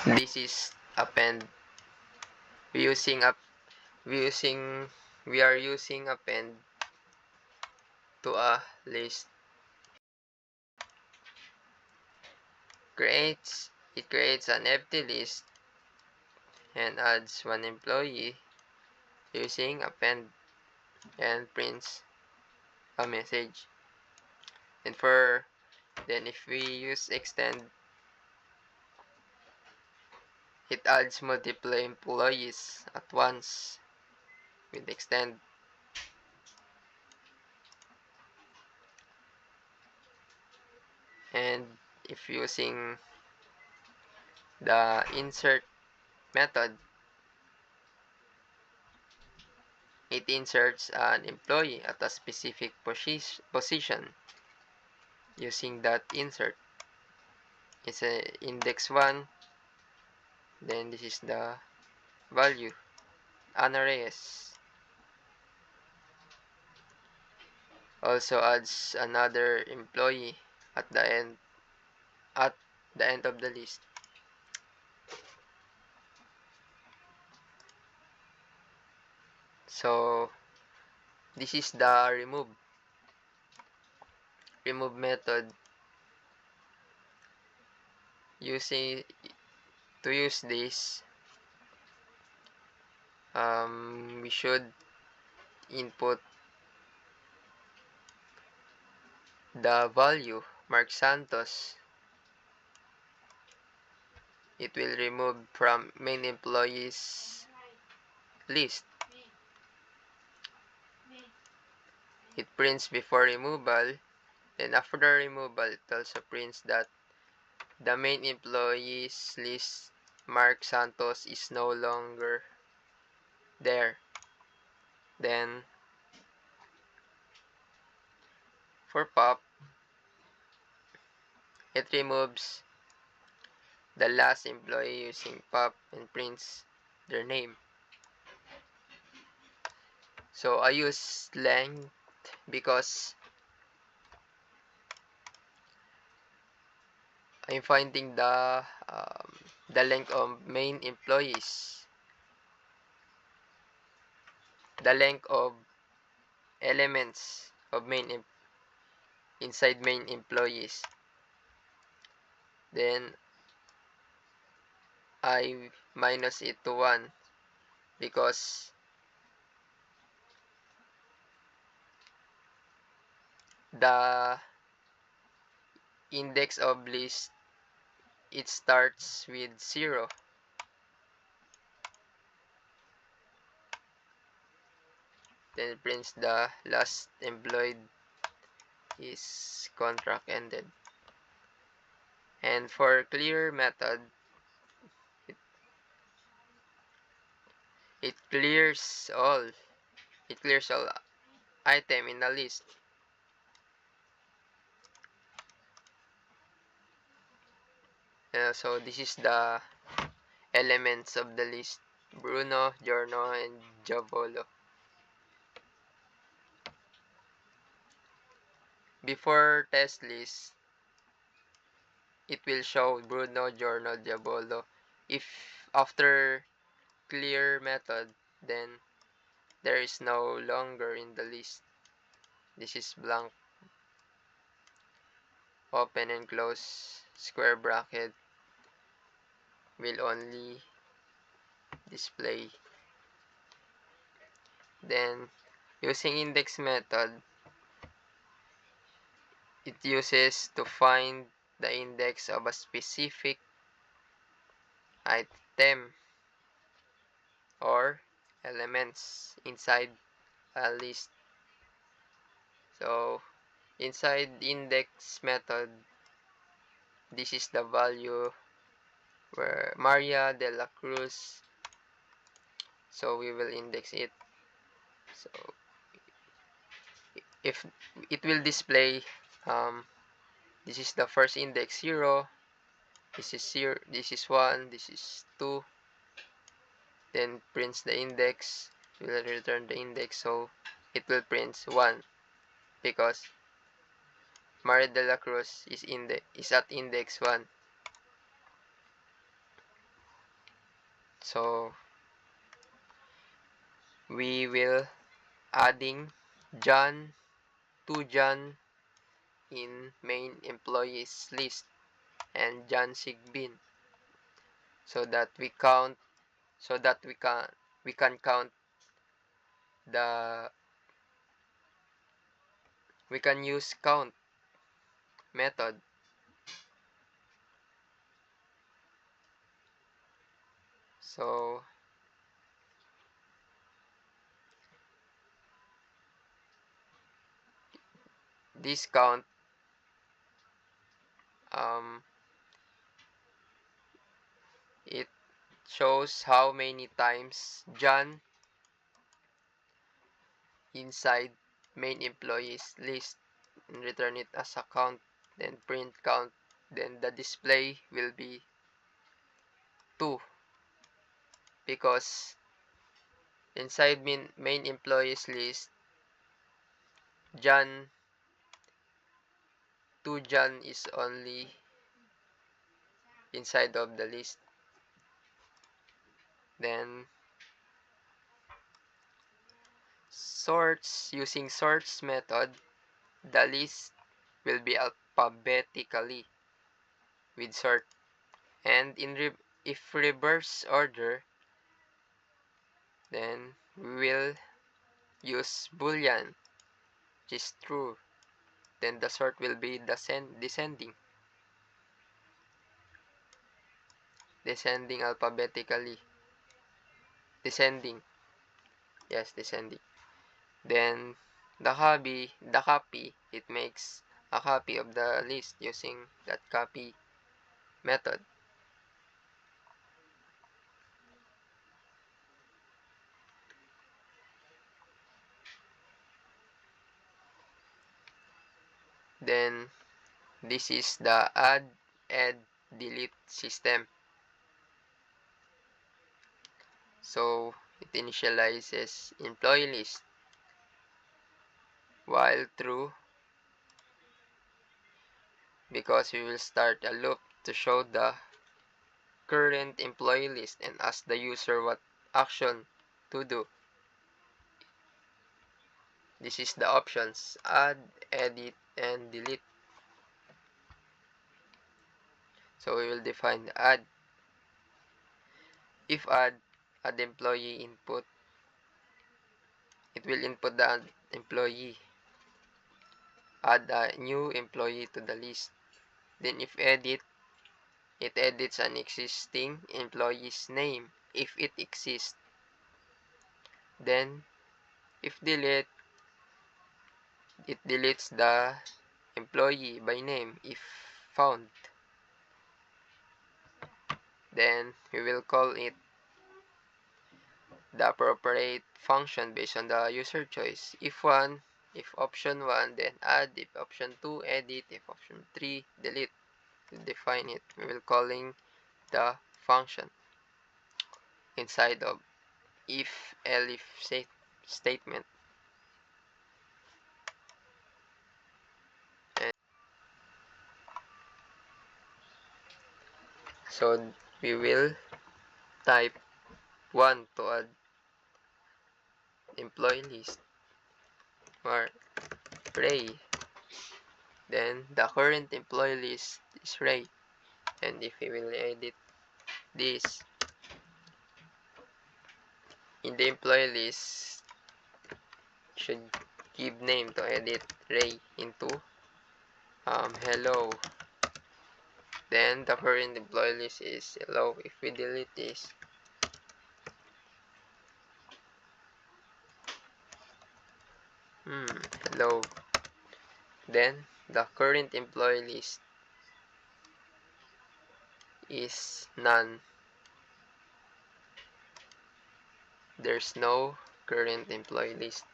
This is append. We using up we using we are using append to a list. It creates an empty list and adds one employee using append and prints a message. And if we use extend, it adds multiple employees at once with extend. And if using the insert method, it inserts an employee at a specific position using that insert. It's a index 1, then this is the value, Ana Reyes. Also adds another employee at the end of the list. So this is the remove method. Using to use this, we should input the value Mark Santos. It will remove from main employees list. It prints before removal, and after removal, it also prints that the main employees list Mark Santos is no longer there. Then for pop, it removes the last employee using pop and prints their name. So I use length because I'm finding the length of main employees, the length of elements of inside main employees. Then I minus it to 1 because the index of list, it starts with 0. Then it prints the last employed is contract ended. And for clear method, it clears all item in the list. So this is the elements of the list: Bruno, Giorno, and Giavolo. Before test list, it will show Bruno, Giorno, Giavolo. If after clear method, then there is no longer in the list. This is blank. Open and close square bracket will only display. Then using index method, it uses to find the index of a specific item or elements inside a list. So inside index method, this is the value where Maria de la Cruz. So we will index it. So if it will display, this is the first index 0, this is 0, this is 1, this is 2, then prints the index, will return the index, so it will print 1 because Maria de la Cruz is at index 1. So we will adding John to John in main employees list and John Sigbin, so that we can count the we can use count method. So this count um, it shows how many times John inside main employees list, and return it as a count, then print count, then the display will be 2, because inside main employees list, John to John is only inside of the list. Then sorts, using sorts method, the list will be alphabetically with sort, and if reverse order, then we will use boolean, which is true, then the sort will be descending alphabetically, descending, yes, descending. Then the copy, it makes a copy of the list using that copy method. Then this is the add, delete system. So it initializes employee list while true, because we will start a loop to show the current employee list and ask the user what action to do. This is the options: add, edit, and delete. So we will define add. If add employee input, it will input the employee, add a new employee to the list. Then if edit, it edits an existing employee's name if it exists. Then if delete, it deletes the employee by name if found. Then we will call it the appropriate function based on the user choice. If option 1, then add. If option 2, edit. If option 3, delete. To define it, we will calling the function inside of if elif statement. And so we will type 1 to add employee list, or Ray. Then the current employee list is Ray. And if we will edit this, in the employee list, should give name to edit Ray into hello. Then the current employee list is hello. If we delete this, hello. Then the current employee list is none. There's no current employee list.